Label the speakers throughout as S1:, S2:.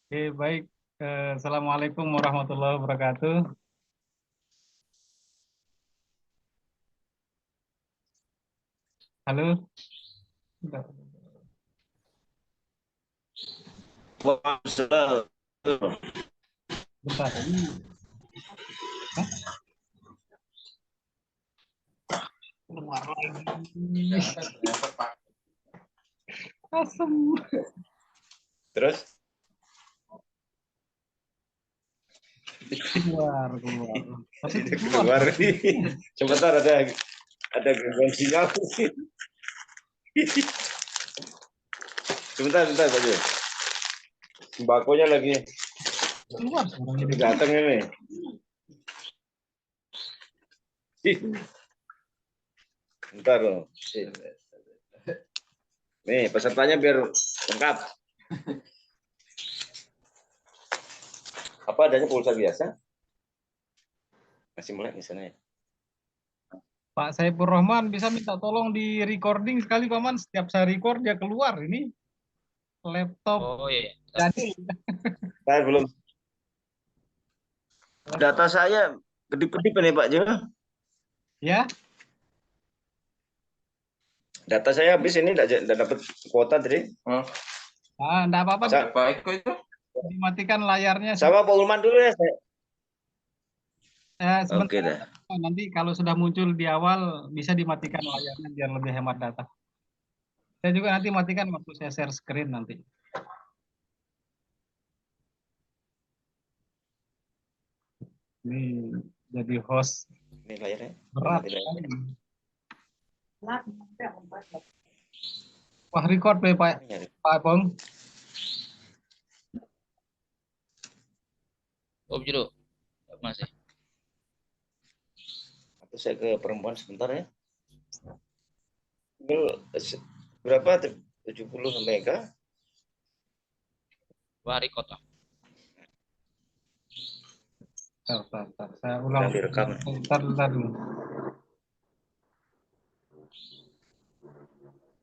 S1: Oke, baik. Assalamualaikum warahmatullahi wabarakatuh. Halo. Bentar.
S2: Waalaikumsalam.
S1: Bentar. Ini, hah? Keluar lagi. Asem.
S2: Terus
S1: Keluar, keluar. Tapi
S2: ini
S1: keluar.
S2: keluar nih. Sebentar ada gangguan sinyal. Sebentar Pak Jo. Sembakonya lagi
S1: Keluar sekarang ini.
S2: datang ini. Bentar loh. Nih pesertanya biar lengkap. Apa adanya pulsa biasa? Masih mulai di sana ya.
S1: Pak Saiful Rahman bisa minta tolong di recording sekali, Paman. Setiap saya record dia keluar. Ini laptop
S3: Oh iya.
S1: jadul.
S2: Saya belum. Data saya kedip-kedip nih Pak Jo.
S1: Ya,
S2: Data saya habis ini enggak dapat kuota tadi.
S1: enggak apa-apa.
S2: Apa
S3: itu?
S1: Dimatikan layarnya.
S2: Sama Pak Ulman dulu ya.
S1: Sebentar.
S2: Oke dah.
S1: Nanti kalau sudah muncul di awal bisa dimatikan layarnya biar lebih hemat data. Saya juga nanti matikan waktu saya share screen nanti. Ini jadi host
S2: Ini layarnya.
S1: berat
S2: Mati layarnya.
S1: sekali. Wah, record play Pak Bong.
S3: Oh, jero. Masih.
S2: Atau saya ke perempuan sebentar ya. Berapa? 70 mega.
S3: Wari kota.
S1: Bentar. Saya ulang.
S2: Direkam.
S1: Bentar dulu.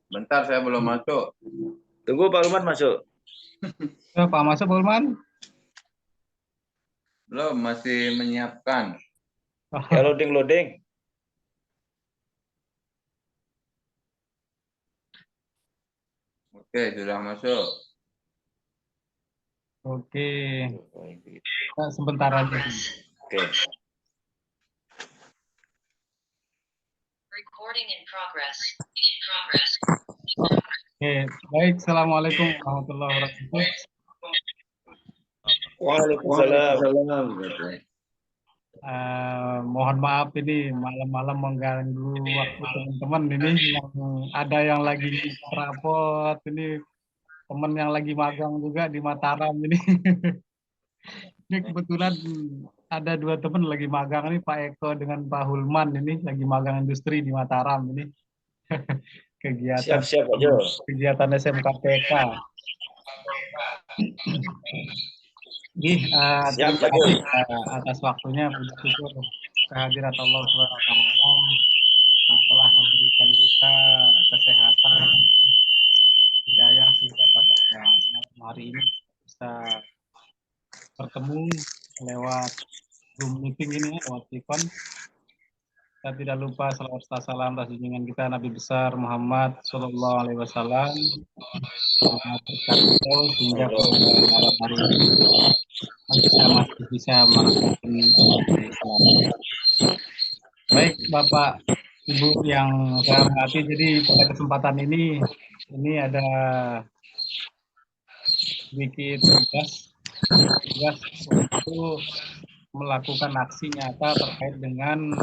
S4: Bentar, saya belum masuk.
S2: Tunggu Pak Ulman masuk.
S1: Pak masuk, Pak Ulman.
S4: Belum, masih menyiapkan.
S2: Ya loading.
S4: Oke, sudah masuk.
S1: Oke. Nah, sebentar aja.
S2: Oke.
S5: Recording in progress.
S1: Oke, baik. Assalamualaikum warahmatullahi wabarakatuh.
S2: Waalaikumsalam.
S1: Mohon maaf ini malam-malam mengganggu waktu teman-teman ini yang ada yang lagi rapot ini, teman yang lagi magang juga di Mataram ini. Ini kebetulan ada dua teman lagi magang nih, Pak Eko dengan Pak Hulman ini lagi magang industri di Mataram ini. Kegiatan
S2: Siap Pak Jo.
S1: kegiatan SMKPK. Terima
S2: Siap Pak Jo.
S1: kasih atas waktunya, puji syukur kehadirat Allah SWT yang telah memberikan kita kesehatan, hidayah sehingga pada malam hari ini bisa bertemu lewat Zoom meeting ini, lewat Tikon. Kita tidak lupa salawat serta salam atas junjungan kita Nabi besar Muhammad Sallallahu Alaihi Wasallam sehingga pada malam hari ini kita masih bisa merasakan keselamatan. Baik Bapak Ibu yang saya hormati, jadi pada kesempatan ini ada sedikit tugas untuk melakukan aksi nyata terkait dengan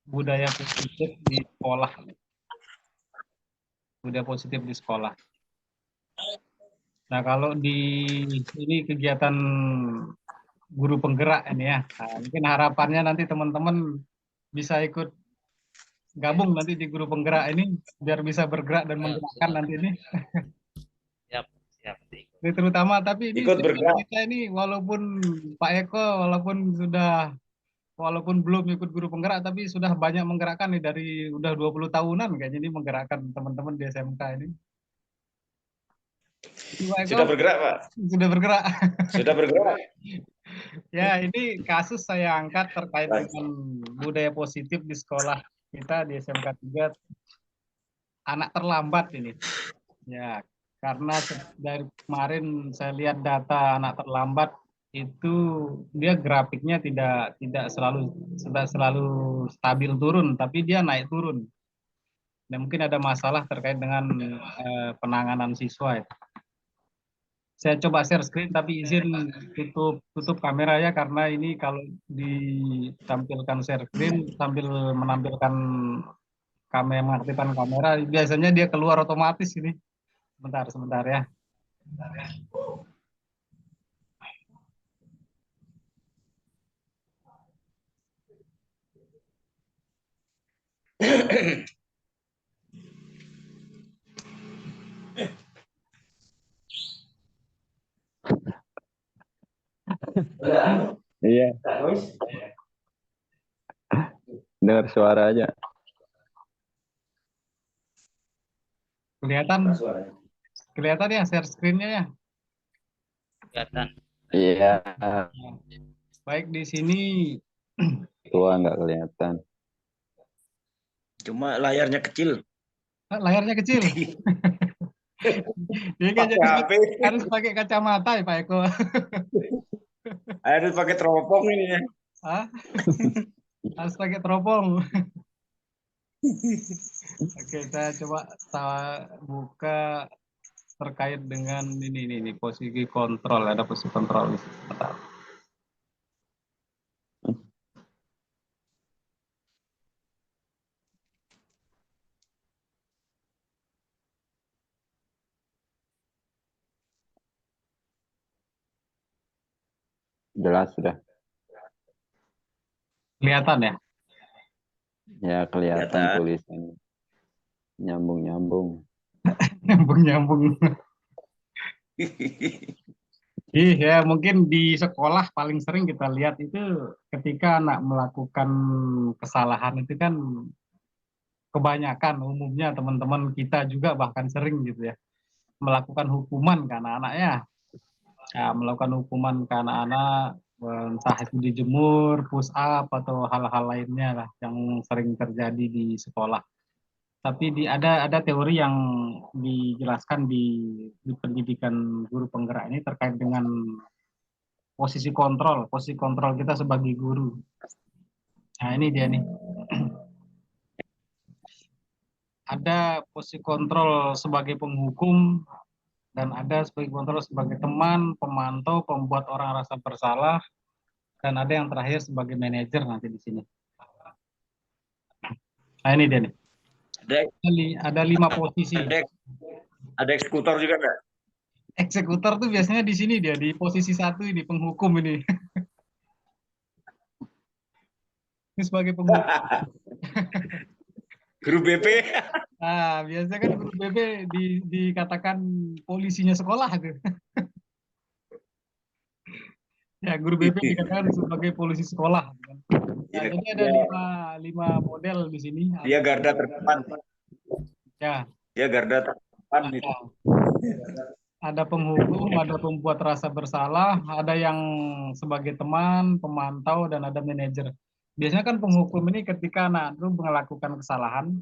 S1: budaya positif di sekolah. Budaya positif di sekolah. Nah, kalau di ini kegiatan guru penggerak ini ya, nah, mungkin harapannya nanti teman-teman bisa ikut gabung nanti di guru penggerak ini biar bisa bergerak dan menggerakkan nanti ini.
S3: Siap.
S1: Ini terutama, tapi ini
S2: Ikut bergerak.
S1: kita ini walaupun Pak Eko walaupun belum ikut guru penggerak tapi sudah banyak menggerakkan nih dari udah 20 tahunan kayaknya ini menggerakkan teman-teman di SMK ini. Pak Eko
S2: Sudah bergerak, Pak.
S1: sudah bergerak.
S2: Sudah bergerak.
S1: Ya, ini kasus saya angkat terkait dengan budaya positif di sekolah kita di SMK 3, anak terlambat ini. Ya, karena dari kemarin saya lihat data anak terlambat itu dia grafiknya tidak selalu stabil turun, tapi dia naik turun. Dan mungkin ada masalah terkait dengan penanganan siswa. Saya coba share screen tapi izin tutup kamera ya, karena ini kalau ditampilkan share screen sambil menampilkan kamera, mengaktifkan kamera, biasanya dia keluar otomatis ini. Sebentar ya.
S5: Iya, dengar suara aja.
S1: Kelihatan ya share screen-nya ya.
S3: Kelihatan.
S5: Iya,
S1: Baik, di sini
S5: tua nggak kelihatan.
S2: Cuma layarnya kecil.
S1: layarnya kecil. Jadi harus pakai kacamata ya Pak Eko.
S2: Harus pakai teropong ini ya.
S1: Hah? Harus pakai teropong. Oke, saya coba buka terkait dengan ini posisi kontrol, ada posisi kontrol di sini.
S5: Jelas sudah.
S1: Kelihatan ya?
S5: Ya, kelihatan
S2: Kelihatan.
S5: tulisannya. Nyambung-nyambung.
S1: Nyambung-nyambung. Ya, mungkin di sekolah paling sering kita lihat itu ketika anak melakukan kesalahan itu kan kebanyakan umumnya teman-teman kita juga bahkan sering gitu ya melakukan hukuman ke anak-anaknya. Ya, melakukan hukuman ke anak-anak, entah itu dijemur, push up atau hal-hal lainnya lah yang sering terjadi di sekolah. Tapi ada teori yang dijelaskan di pendidikan guru penggerak ini terkait dengan posisi kontrol kita sebagai guru. Nah, ini dia nih. Ada posisi kontrol sebagai penghukum dan ada sebagai kontrol sebagai teman, pemantau, pembuat orang rasa bersalah, dan ada yang terakhir sebagai manajer nanti di sini. Nah, ini dia nih. Ada 5 posisi.
S2: Ada eksekutor juga nggak?
S1: Eksekutor tuh biasanya di sini dia, di posisi 1 ini, penghukum ini. Ini sebagai penghukum.
S2: Guru BP.
S1: Nah, biasanya kan guru BP dikatakan polisinya sekolah tuh. Ya, guru BP dikatakan sebagai polisi sekolah. Nah, jadi ada 5 model di sini.
S2: Dia garda terdepan.
S1: Ya.
S2: Dia garda terdepan.
S1: Ada penghukum, ada pembuat rasa bersalah, ada yang sebagai teman, pemantau, dan ada manajer. Biasanya kan penghukum ini ketika anak itu melakukan kesalahan,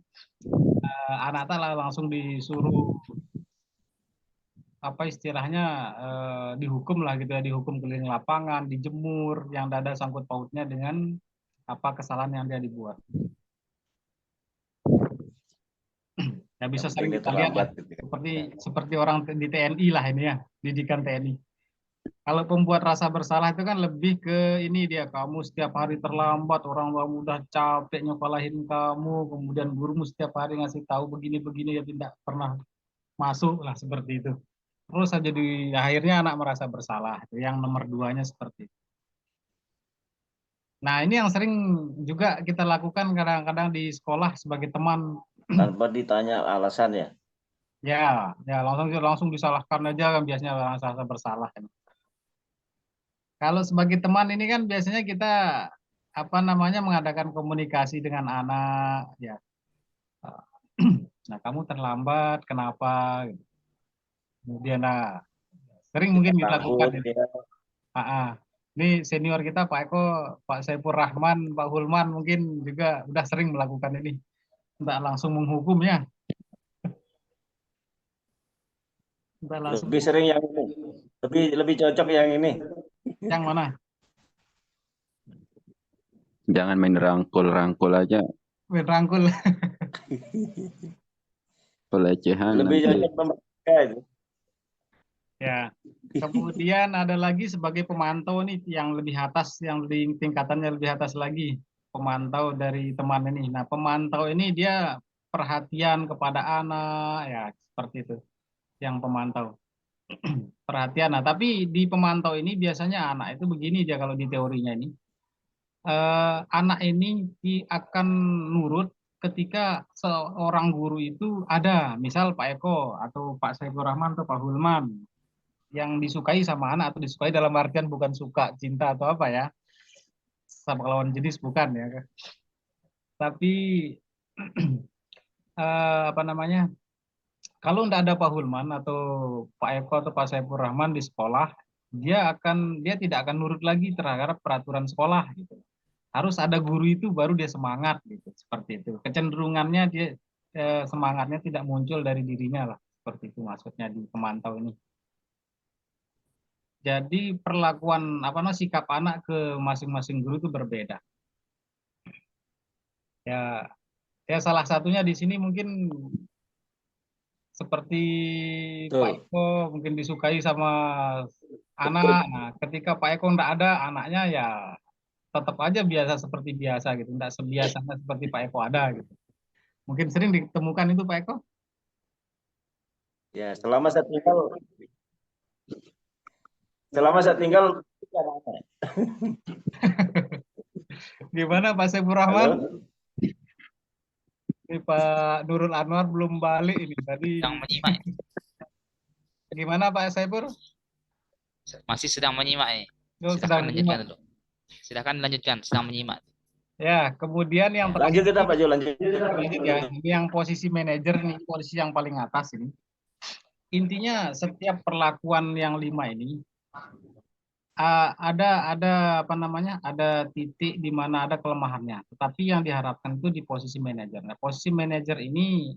S1: anak langsung disuruh apa istilahnya dihukum lah gitu ya, dihukum keliling lapangan, dijemur, yang ada sangkut pautnya dengan apa kesalahan yang dia dibuat. Ya bisa sering kita lihat ya, seperti orang di TNI lah ini ya, didikan TNI. Kalau pembuat rasa bersalah itu kan lebih ke ini dia, kamu setiap hari terlambat, orang tua udah capek nyokolahin kamu, kemudian gurumu setiap hari ngasih tahu begini-begini ya tidak pernah masuk lah seperti itu. Terus saja di akhirnya anak merasa bersalah. Yang nomor 2-nya seperti itu. Nah, ini yang sering juga kita lakukan kadang-kadang di sekolah sebagai teman.
S2: Tanpa ditanya alasan ya?
S1: Ya langsung disalahkan aja kan biasanya rasa bersalah. Kalau sebagai teman ini kan biasanya kita mengadakan komunikasi dengan anak ya. Nah, kamu terlambat kenapa? Kemudian sering mungkin dilakukan
S2: Takut
S1: ini.
S2: ya.
S1: Ini senior kita Pak Eko, Pak Saiful Rahman, Pak Hulman mungkin juga udah sering melakukan ini. Tidak langsung menghukum ya. Tidak langsung
S2: Lebih sering yang ini. Lebih cocok yang ini.
S1: yang mana?
S5: Jangan main rangkul-rangkul aja.
S1: Main rangkul.
S5: Pelecehan
S2: Lebih
S5: nanti.
S2: cocok mereka itu.
S1: Ya. Kemudian ada lagi sebagai pemantau nih yang lebih atas, yang tingkatannya lebih atas lagi, pemantau dari teman ini. Nah, pemantau ini dia perhatian kepada anak, ya seperti itu, yang pemantau. Perhatian. Nah, tapi di pemantau ini biasanya anak itu begini dia kalau di teorinya ini. Anak ini akan nurut ketika seorang guru itu ada, misal Pak Eko atau Pak Saiful Rahman atau Pak Hulman yang disukai sama anak, atau disukai dalam artian bukan suka cinta atau apa ya, sama lawan jenis bukan ya, tapi apa namanya, kalau tidak ada Pak Hulman atau Pak Eko atau Pak Saiful Rahman di sekolah, dia tidak akan nurut lagi terhadap peraturan sekolah gitu. Harus ada guru itu baru dia semangat gitu, seperti itu. Kecenderungannya dia semangatnya tidak muncul dari dirinya lah, seperti itu maksudnya di pemantau ini. Jadi perlakuan sikap anak ke masing-masing guru itu berbeda. Ya salah satunya di sini mungkin seperti Pak Eko mungkin disukai sama anak. Nah, ketika Pak Eko tidak ada, anaknya ya tetap aja biasa seperti biasa gitu, tidak sebiasanya seperti Pak Eko ada gitu. Mungkin sering ditemukan itu Pak Eko.
S2: Ya, selama saya tinggal
S1: Gimana Pak Saiful Rahman? Ini Pak Nurul Anwar belum balik ini tadi.
S3: Sedang menyimak.
S1: Gimana Pak Saiful?
S3: Masih sedang menyimak nih.
S1: Sedang
S3: lanjutkan
S1: menyimak.
S3: dulu. Silakan lanjutkan, sedang menyimak.
S1: Ya, kemudian yang
S2: lanjut kita Pak Jo, lanjut
S1: ya. Ini yang posisi manajer nih, posisi yang paling atas ini. Intinya setiap perlakuan yang 5 ini ada titik di mana ada kelemahannya. Tetapi yang diharapkan itu di posisi manajer. Nah, posisi manajer ini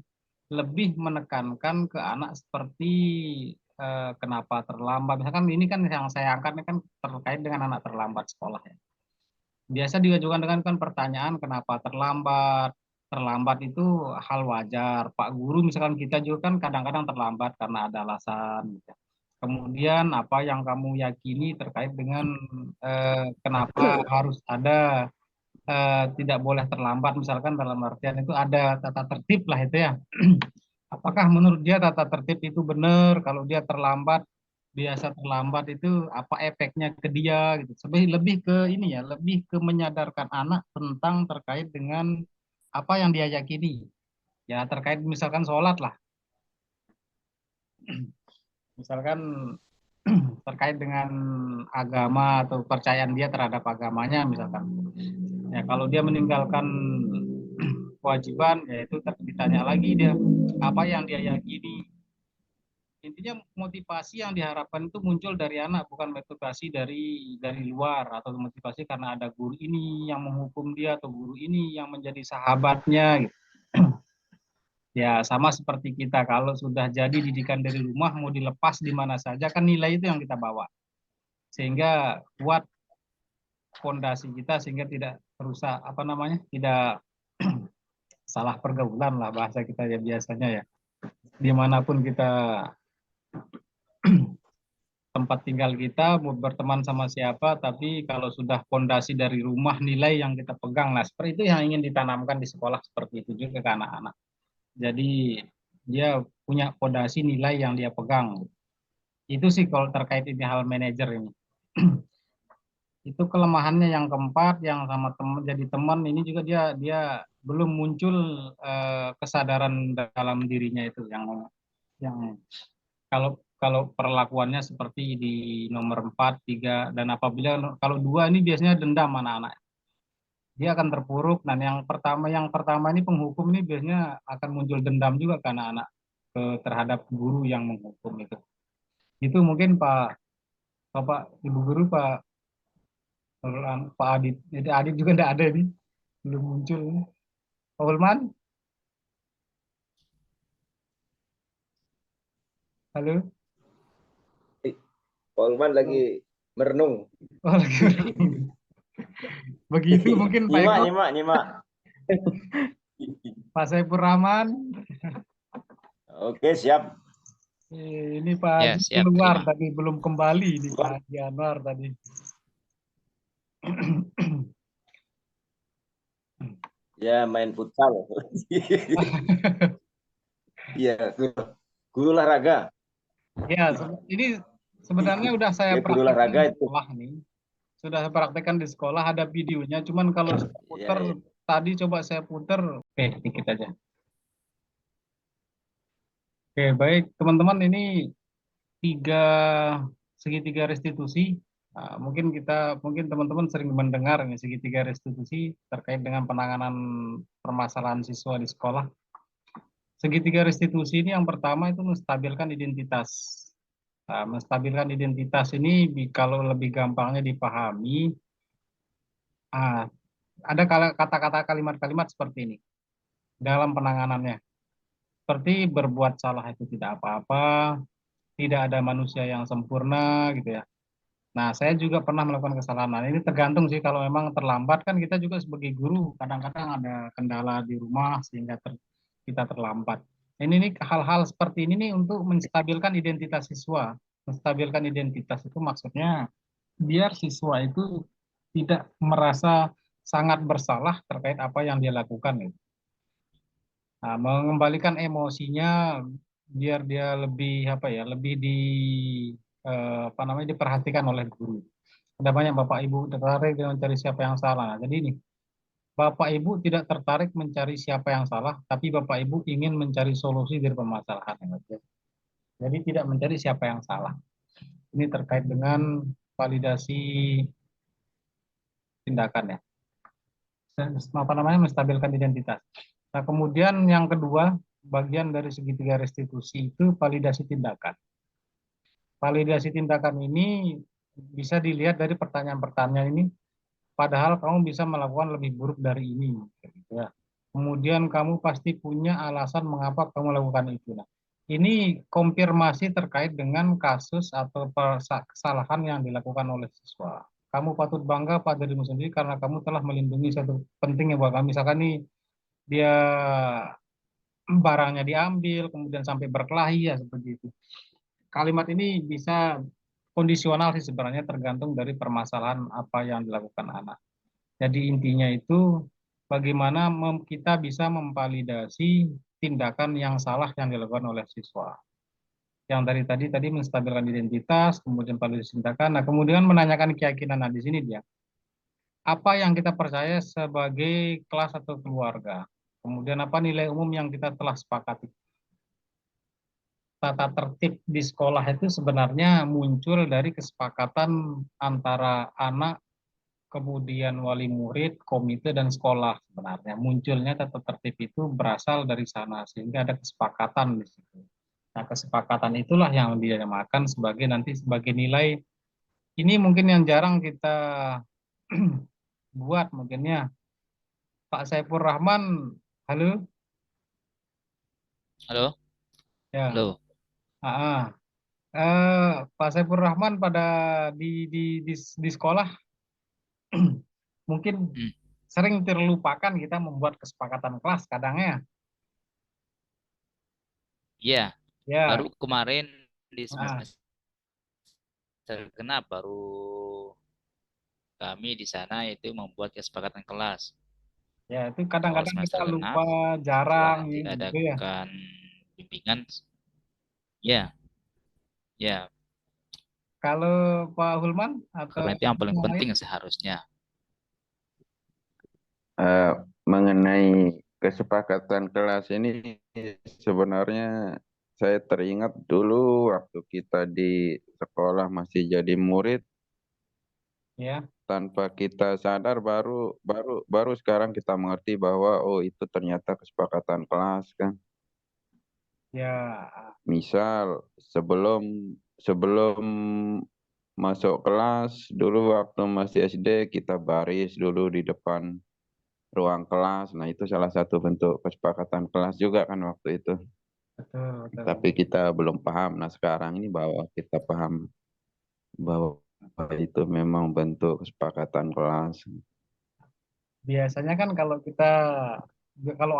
S1: lebih menekankan ke anak seperti kenapa terlambat. Misalkan ini kan yang saya angkat ini kan terkait dengan anak terlambat sekolah ya. Biasa diajukan dengan kan pertanyaan kenapa terlambat. Terlambat itu hal wajar. Pak Guru misalkan kita juga kan kadang-kadang terlambat karena ada alasan. Gitu. Kemudian apa yang kamu yakini terkait dengan kenapa harus ada tidak boleh terlambat, misalkan dalam artian itu ada tata tertib lah itu ya. Apakah menurut dia tata tertib itu benar? Kalau dia terlambat, biasa terlambat itu apa efeknya ke dia gitu. Lebih ke ini ya, lebih ke menyadarkan anak tentang terkait dengan apa yang dia yakini. Ya terkait misalkan sholat lah. Misalkan terkait dengan agama atau kepercayaan dia terhadap agamanya misalkan. Ya kalau dia meninggalkan kewajiban, yaitu ditanya lagi dia apa yang dia yakini. Intinya motivasi yang diharapkan itu muncul dari anak, bukan motivasi dari luar atau motivasi karena ada guru ini yang menghukum dia atau guru ini yang menjadi sahabatnya gitu. Ya sama seperti kita kalau sudah jadi didikan dari rumah mau dilepas di mana saja kan nilai itu yang kita bawa. Sehingga kuat fondasi kita sehingga tidak rusak tidak salah pergaulan lah bahasa kita ya biasanya ya. Dimanapun kita tempat tinggal kita, mau berteman sama siapa, tapi kalau sudah fondasi dari rumah nilai yang kita pegang, nah seperti itu yang ingin ditanamkan di sekolah seperti itu juga ke anak-anak. Jadi dia punya fondasi nilai yang dia pegang. Itu sih kalau terkait ini hal manajer ini. Itu kelemahannya yang keempat, yang sama teman jadi teman ini juga dia belum muncul kesadaran dalam dirinya itu yang kalau perlakuannya seperti di nomor 4, 3, dan apabila kalau 2 ini biasanya dendam anak-anak. Dia akan terpuruk dan yang pertama ini penghukum ini biasanya akan muncul dendam juga ke anak-anak terhadap guru yang menghukum itu. Itu mungkin Bapak Ibu Guru, Pak Adit. Jadi Adit juga tidak ada nih, belum muncul. Pak Ulman, halo.
S2: Polman lagi merenung.
S1: Oh, lagi merenung. Begitu mungkin Pak
S2: Nyimak,
S1: Eko,
S2: nyimak, nyimak.
S1: Pak Saiful Rahman.
S2: Oke, siap.
S1: Ini Pak
S3: Ya,
S1: Haji
S3: siap,
S1: keluar
S3: terima.
S1: tadi, belum kembali nih Pak Haji Anwar tadi.
S2: Ya, main futsal. Iya, guru olahraga.
S1: Ya, ini sebenarnya udah saya
S2: Ya, guru
S1: praktekkan
S2: olahraga
S1: di
S2: itu.
S1: sekolah nih. Sudah saya praktekkan di sekolah, ada videonya. Cuman kalau saya
S2: Ya,
S1: puter,
S2: ya.
S1: tadi coba saya puter. Oke, dikit aja. Oke, baik teman-teman, ini tiga segitiga restitusi. Nah, mungkin teman-teman sering mendengar ini segitiga restitusi terkait dengan penanganan permasalahan siswa di sekolah. Segitiga restitusi ini yang pertama itu menstabilkan identitas. Nah, menstabilkan identitas ini kalau lebih gampangnya dipahami, ah, ada kata-kata kalimat-kalimat seperti ini dalam penanganannya. Seperti berbuat salah itu tidak apa-apa, tidak ada manusia yang sempurna gitu ya. Nah, saya juga pernah melakukan kesalahan. Nah, ini tergantung sih, kalau memang terlambat kan kita juga sebagai guru kadang-kadang ada kendala di rumah sehingga kita terlambat. Ini nih hal-hal seperti ini nih untuk menstabilkan identitas siswa. Menstabilkan identitas itu maksudnya biar siswa itu tidak merasa sangat bersalah terkait apa yang dia lakukan gitu. Nah, mengembalikan emosinya biar dia lebih apa ya, lebih apa namanya, diperhatikan oleh guru. Ada banyak Bapak Ibu tertarik dengan mencari siapa yang salah. Nah, jadi ini Bapak Ibu tidak tertarik mencari siapa yang salah, tapi Bapak Ibu ingin mencari solusi dari permasalahan. Jadi tidak mencari siapa yang salah. Ini terkait dengan validasi tindakan ya. Apa namanya, menstabilkan identitas. Nah, kemudian yang kedua, bagian dari segitiga restitusi itu validasi tindakan. Validasi tindakan ini bisa dilihat dari pertanyaan-pertanyaan ini, padahal kamu bisa melakukan lebih buruk dari ini. Gitu ya. Kemudian kamu pasti punya alasan mengapa kamu melakukan itu. Nah, ini konfirmasi terkait dengan kasus atau kesalahan yang dilakukan oleh siswa. Kamu patut bangga pada dirimu sendiri karena kamu telah melindungi satu penting yang buat kami. Misalkan nih, dia barangnya diambil, kemudian sampai berkelahi ya seperti itu. Kalimat ini bisa kondisional sih sebenarnya, tergantung dari permasalahan apa yang dilakukan anak. Jadi intinya itu bagaimana kita bisa memvalidasi tindakan yang salah yang dilakukan oleh siswa. Yang dari tadi menstabilkan identitas, kemudian validasi tindakan. Nah, kemudian menanyakan keyakinan. Nah, di sini dia. Apa yang kita percaya sebagai kelas atau keluarga? Kemudian apa nilai umum yang kita telah sepakati? Tata tertib di sekolah itu sebenarnya muncul dari kesepakatan antara anak, kemudian wali murid, komite, dan sekolah. Sebenarnya munculnya tata tertib itu berasal dari sana, sehingga ada kesepakatan di situ. Nah, kesepakatan itulah yang dinamakan sebagai nanti sebagai nilai. Ini mungkin yang jarang kita buat mungkinnya. Pak Saiful Rahman, halo,
S3: Halo?
S1: ya,
S3: Halo?
S1: Pak Saiful Rahman pada di sekolah mungkin
S3: Hmm.
S1: sering terlupakan kita membuat kesepakatan kelas kadangnya.
S3: Iya,
S1: Ya,
S3: baru kemarin di
S1: ah,
S3: semester genap baru kami di sana itu membuat kesepakatan kelas.
S1: ya itu
S3: Awal
S1: kadang-kadang kita
S3: semester
S1: lupa,
S3: genap, setelah
S1: jarang
S3: nanti
S1: gitu ya.
S3: adakan bimbingan. Ya, ya,
S1: Kalau Pak Hulman atau
S3: karena itu yang paling
S1: yang lain,
S3: penting seharusnya.
S5: Eh, mengenai kesepakatan kelas ini sebenarnya saya teringat dulu waktu kita di sekolah masih jadi murid,
S1: ya,
S5: tanpa kita sadar baru baru baru sekarang kita mengerti bahwa oh itu ternyata kesepakatan kelas kan.
S1: ya,
S5: Misal sebelum sebelum masuk kelas, dulu waktu masih SD kita baris dulu di depan ruang kelas. Nah, itu salah satu bentuk kesepakatan kelas juga kan waktu itu.
S1: Betul, betul.
S5: Tapi kita belum paham. Nah, sekarang ini bahwa kita paham bahwa itu memang bentuk kesepakatan kelas.
S1: Biasanya kan kalau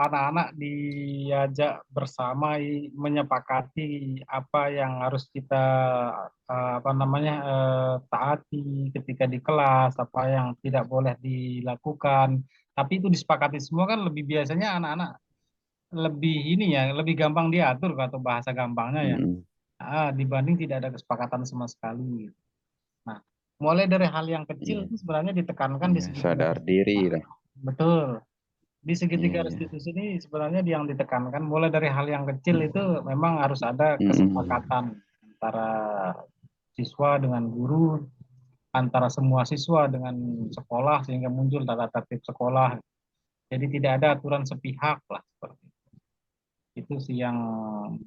S1: anak-anak diajak bersama menyepakati apa yang harus kita apa namanya taati ketika di kelas, apa yang tidak boleh dilakukan. Tapi itu disepakati semua kan lebih biasanya anak-anak lebih ini ya, lebih gampang diatur atau bahasa gampangnya ya.
S5: Mm-mm.
S1: Dibanding tidak ada kesepakatan sama sekali. Nah, mulai dari hal yang kecil
S5: Iya,
S1: itu sebenarnya ditekankan di
S5: iya,
S1: segitiga
S5: sadar diri
S1: restitusi.
S5: lah.
S1: Betul. Di segitiga
S5: Iya.
S1: restitusi ini sebenarnya yang ditekankan mulai dari hal yang kecil itu memang harus ada
S5: Mm-mm.
S1: kesepakatan antara siswa dengan guru, antara semua siswa dengan sekolah sehingga muncul tata tertib sekolah. Jadi tidak ada aturan sepihak lah seperti itu. Itu sih yang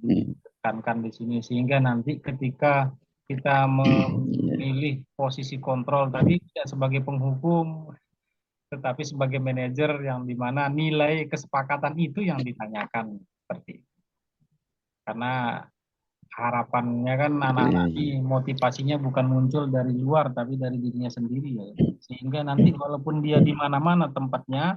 S5: Mm.
S1: ditekankan di sini sehingga nanti ketika kita
S5: Iya.
S1: memilih posisi kontrol tadi tidak sebagai penghukum tetapi sebagai manajer yang dimana nilai kesepakatan itu yang ditanyakan seperti itu. Karena harapannya kan
S5: Iya,
S1: anak-anak ini
S5: iya.
S1: motivasinya bukan muncul dari luar tapi dari dirinya sendiri ya. Sehingga nanti walaupun dia di mana-mana tempatnya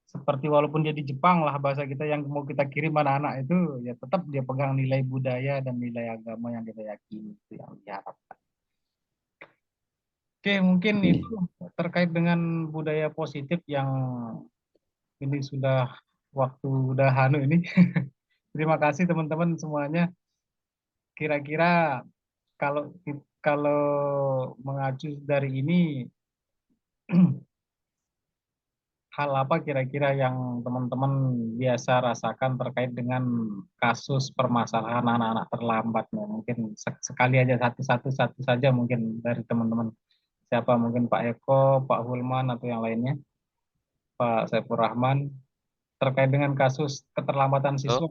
S1: seperti walaupun dia di Jepang lah bahasa kita yang mau kita kirim anak-anak itu ya tetap dia pegang nilai budaya dan nilai agama yang kita yakini itu yang diharapkan. Oke, mungkin itu
S5: Iya.
S1: terkait dengan budaya positif yang ini sudah waktu udah hanu ini. Terima kasih teman-teman semuanya. Kira-kira kalau kalau mengacu dari ini hal apa kira-kira yang teman-teman biasa rasakan terkait dengan kasus permasalahan anak-anak terlambat? Mungkin sekali aja satu saja mungkin dari teman-teman. Siapa mungkin Pak Eko, Pak Hulman atau yang lainnya, Pak Saiful Rahman terkait dengan kasus keterlambatan
S3: Halo,
S1: siswa.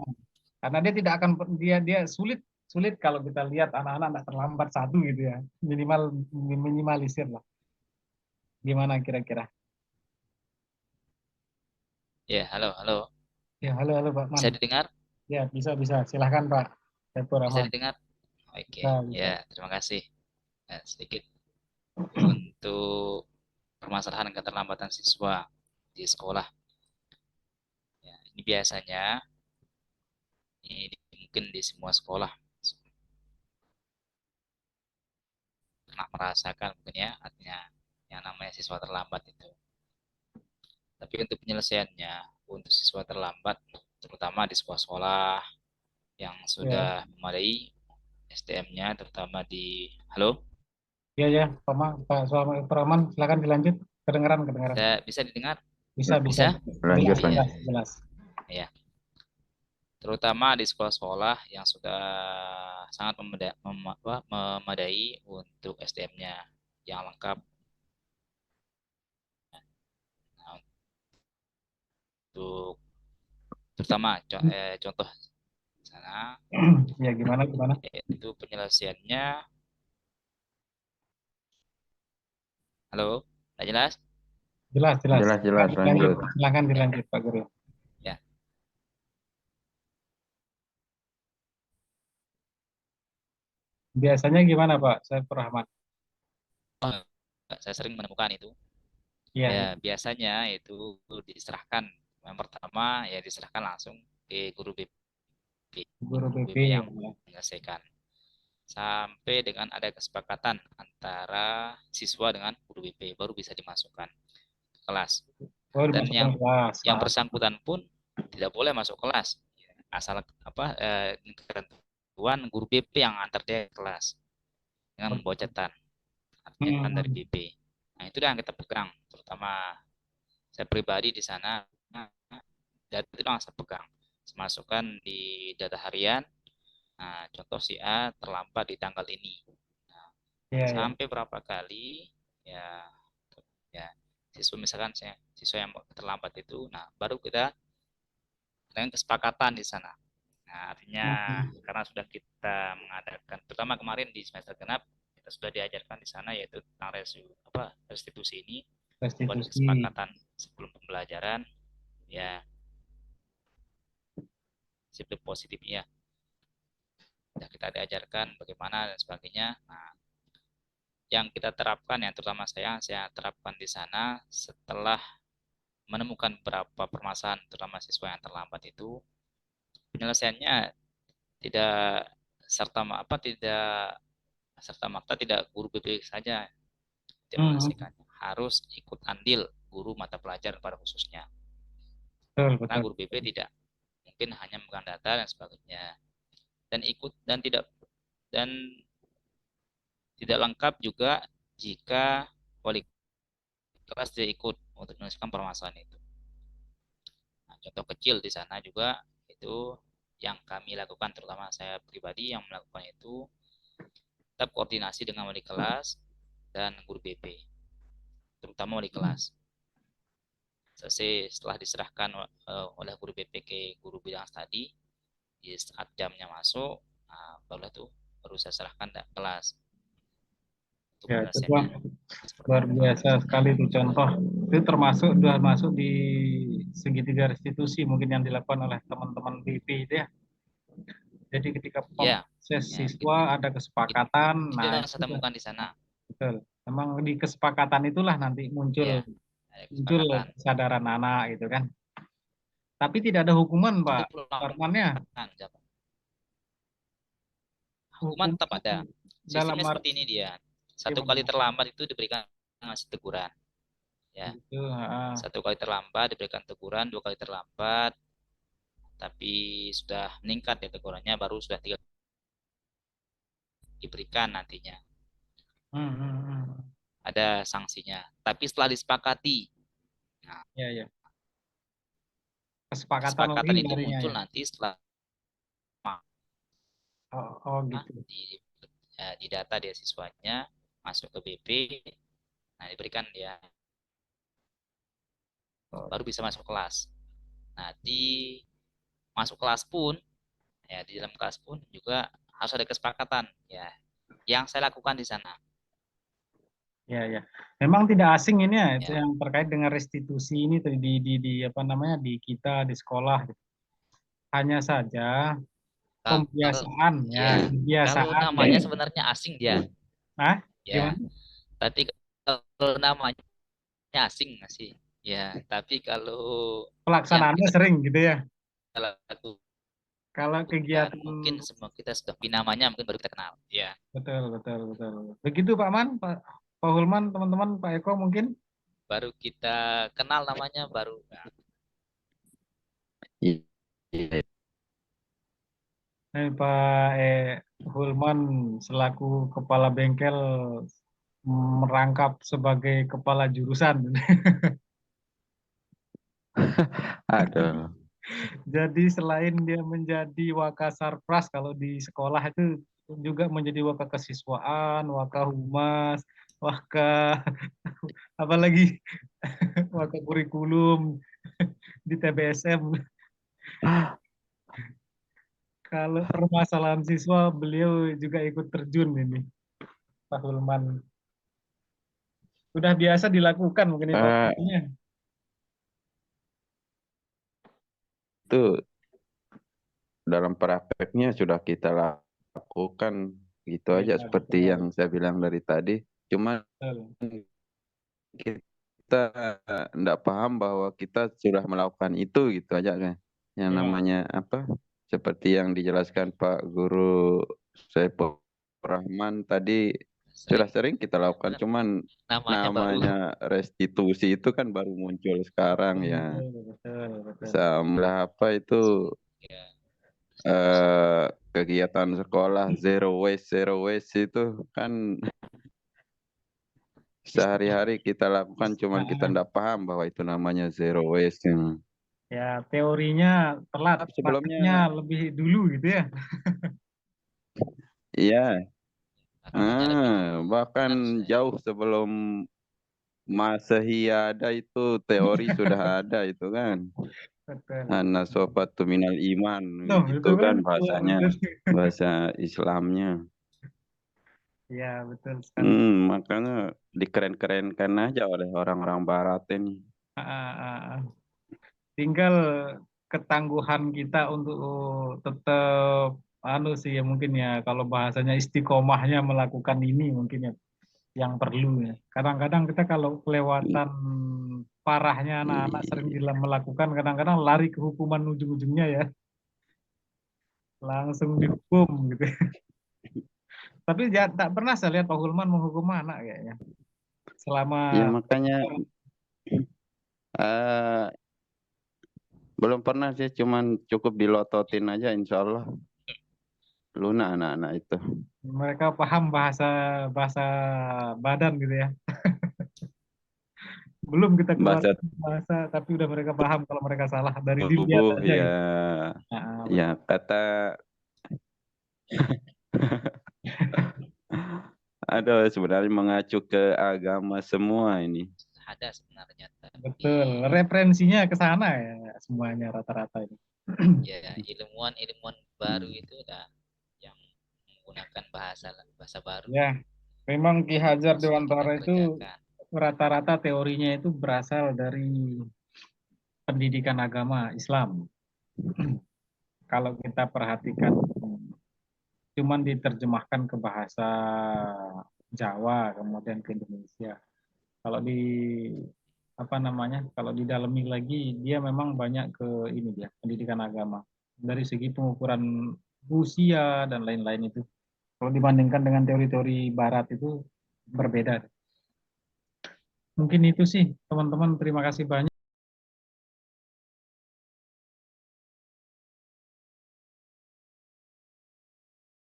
S1: Karena dia tidak akan dia dia sulit sulit kalau kita lihat anak-anak tidak terlambat satu gitu ya. Minimalisir lah. Gimana kira-kira?
S3: ya, halo, halo.
S1: Ya, halo halo Pak Man.
S3: Bisa didengar?
S1: Ya, bisa bisa. Silahkan Pak Saiful
S3: Bisa
S1: Rahman.
S3: didengar? Oke,
S1: Bisa bisa.
S3: ya, terima kasih. Sedikit untuk permasalahan keterlambatan siswa di sekolah. Ya, ini biasanya mungkin di semua sekolah pernah merasakan mungkin ya artinya yang namanya siswa terlambat itu. Tapi untuk penyelesaiannya untuk siswa terlambat terutama di sekolah-sekolah yang
S1: Ya,
S3: sudah memadai SDM-nya terutama di halo
S1: ya ya, Pak Rahman, silakan dilanjut. Kedengaran kedengaran.
S3: bisa bisa didengar
S1: Bisa bisa.
S3: bisa
S5: Lanjut,
S1: Jelas
S3: iya
S5: lanjut.
S1: jelas jelas.
S3: iya terutama di sekolah-sekolah yang sudah sangat memadai untuk SDM-nya yang lengkap. Nah, untuk terutama contoh sana
S1: Ya gimana gimana?
S3: yaitu penyelesaiannya halo nggak jelas
S1: Jelas jelas.
S5: Jelas,
S1: Silakan
S5: jelas,
S1: dilanjut.
S5: lanjut.
S1: Silakan
S3: ya
S1: dilanjut Pak Guru.
S3: ya
S1: Biasanya gimana Pak Saiful Rahman?
S3: oh, saya sering menemukan itu
S1: Iya,
S3: ya
S1: iya.
S3: biasanya itu diserahkan yang pertama ya diserahkan langsung ke guru BP
S1: Guru
S3: guru
S1: BP
S3: BP
S1: ya.
S3: yang menyelesaikan sampai dengan ada kesepakatan antara siswa dengan guru BP baru bisa dimasukkan ke kelas
S1: Oh,
S3: dan
S1: dimasukkan kelas.
S3: yang bersangkutan pun tidak boleh masuk kelas asal ketentuan guru BP yang antar dia ke kelas dengan membawa catatan artinya catatan dari
S1: Hmm,
S3: BP. Nah itu yang kita pegang terutama saya pribadi di sana data itu yang saya pegang masukkan di data harian. Nah, contoh si A terlambat di tanggal ini. Nah,
S1: iya, iya.
S3: sampai berapa kali ya ya siswa misalkan saya siswa yang terlambat itu, nah baru kita dengan kesepakatan di sana. Nah, Nah, artinya karena sudah kita mengadakan, terutama kemarin di semester genap, kita sudah diajarkan di sana yaitu tentang restitusi ini, buat
S1: Restitusi.
S3: kesepakatan sebelum pembelajaran, ya sisi positifnya. Sudah kita diajarkan bagaimana dan sebagainya. Nah, yang kita terapkan, yang terutama saya terapkan di sana setelah menemukan beberapa permasalahan, terutama siswa yang terlambat itu, penyelesaiannya tidak serta merta tidak guru BP saja yang menyelesaikannya, harus ikut andil guru mata pelajaran pada khususnya.
S1: Betul,
S3: Karena
S1: betul.
S3: guru BP tidak mungkin hanya memegang data dan sebagainya, dan tidak lengkap juga jika wali kelas tidak ikut untuk menyelesaikan permasalahan itu. Nah, contoh kecil di sana juga itu yang kami lakukan, terutama saya pribadi yang melakukan itu, tetap koordinasi dengan wali kelas dan guru BP, terutama wali kelas. Selesai setelah diserahkan oleh guru BP ke guru bidang tadi, di saat jamnya masuk, nah, baru saya serahkan ke kelas.
S1: Ya, itu luar biasa sekali itu contoh. Itu sudah masuk di segitiga restitusi mungkin yang dilakukan oleh teman-teman BP itu ya. Jadi ketika proses siswa ada kesepakatan,
S3: nah itu saya temukan di sana.
S1: Betul. Memang di kesepakatan itulah nanti muncul kesadaran anak gitu kan. Tapi tidak ada hukuman, Pak. Hukumannya?
S3: Hukuman tetap ada. Sistemnya seperti ini dia. Satu kali terlambat itu diberikan ngasih teguran. Ya.
S1: Gitu,
S3: Satu kali terlambat diberikan teguran, 2 kali terlambat tapi sudah meningkat ya tegurannya, baru sudah 3 diberikan nantinya. Ada sanksinya. Tapi setelah disepakati. Nah,
S1: ya.
S3: Kesepakatan itu muncul nanti setelah
S1: gitu.
S3: Di data dia siswanya masuk ke BP, nah diberikan dia baru bisa masuk kelas. Nah di masuk kelas pun ya, di dalam kelas pun juga harus ada kesepakatan ya, yang saya lakukan di sana.
S1: Ya. Memang tidak asing ini ya, itu yang terkait dengan restitusi ini di apa namanya di kita di sekolah. Hanya saja pembiasaan
S3: Kalau namanya sebenarnya asing dia.
S1: Nah,
S3: ya. Tapi kalau namanya asing masih. Ya, tapi kalau
S1: pelaksanaannya sering gitu ya.
S3: Kalau kegiatan mungkin semua kita sudah namanya mungkin baru kita kenal. Ya.
S1: Betul. Begitu Pak Man, Pak Hulman, teman-teman, Pak Eko mungkin
S3: baru kita kenal namanya baru.
S1: Pak Hulman selaku kepala bengkel merangkap sebagai kepala jurusan.
S5: Aduh.
S1: Jadi selain dia menjadi wakasarpras kalau di sekolah itu juga menjadi waka kesiswaan, waka humas, waka apalagi waka kurikulum di TBSM. Kalau permasalahan siswa, beliau juga ikut terjun ini, Pak Hulman. Sudah biasa dilakukan mungkin
S5: itu dalam prakteknya sudah kita lakukan gitu aja seperti yang saya bilang dari tadi. Cuma kita tidak paham bahwa kita sudah melakukan itu gitu aja kan. Yang namanya apa? Seperti yang dijelaskan Pak Guru Saiful Rahman tadi, sudah sering kita lakukan, cuman namanya restitusi itu kan baru muncul sekarang ya. Sama apa itu kegiatan sekolah zero waste itu kan sehari-hari kita lakukan, cuman kita tidak paham bahwa itu namanya zero waste.
S1: Ya, teorinya telat, sebelumnya lebih dulu gitu ya.
S5: Iya. Bahkan jauh sebelum Masehi ada itu teori sudah ada itu kan.
S1: Betul.
S5: Ana sofatu minal iman.
S1: Tuh,
S5: Itu kan bahasanya,
S1: betul.
S5: bahasa Islamnya.
S1: Ya, betul sekali.
S5: Makanya dikeren-kerenkan aja oleh orang-orang barat ini.
S1: Ah, ah, ah. Tinggal ketangguhan kita untuk tetap sih ya mungkin ya kalau bahasanya istiqomahnya melakukan ini mungkin ya yang perlu ya. Kadang-kadang kita kalau kelewatan parahnya anak-anak sering melakukan kadang-kadang lari ke hukuman ujung-ujungnya ya. Langsung dihukum gitu. Tapi ya, tak pernah saya lihat Pak Hulman menghukum anak kayaknya. Selama
S5: Ya makanya belum pernah sih, cuman cukup dilototin aja, insya Allah lunak anak-anak itu.
S1: mereka paham bahasa bahasa badan gitu ya. Belum kita keluar
S5: Bahasa
S1: bahasa, tapi udah mereka paham kalau mereka salah dari dilihat
S5: tubuh
S1: aja
S5: ya,
S1: gitu. Nah,
S5: ya kata ada sebenarnya mengacu ke agama semua ini.
S3: Ada sebenarnya, tapi
S1: betul. Referensinya ke sana ya semuanya rata-rata ini.
S3: ya ilmuwan baru itu udah yang menggunakan bahasa baru.
S1: Ya, memang Ki Hajar
S3: Sudah kita
S1: Dewantara itu
S3: kerjakan.
S1: rata-rata teorinya itu berasal dari pendidikan agama Islam. Kalau kita perhatikan, cuman diterjemahkan ke bahasa Jawa, kemudian ke Indonesia. Kalau di apa namanya? Kalau didalami lagi, dia memang banyak ke ini ya, pendidikan agama. Dari segi pengukuran usia dan lain-lain itu. Kalau dibandingkan dengan teori-teori barat itu berbeda. Mungkin itu sih, teman-teman. Terima kasih banyak.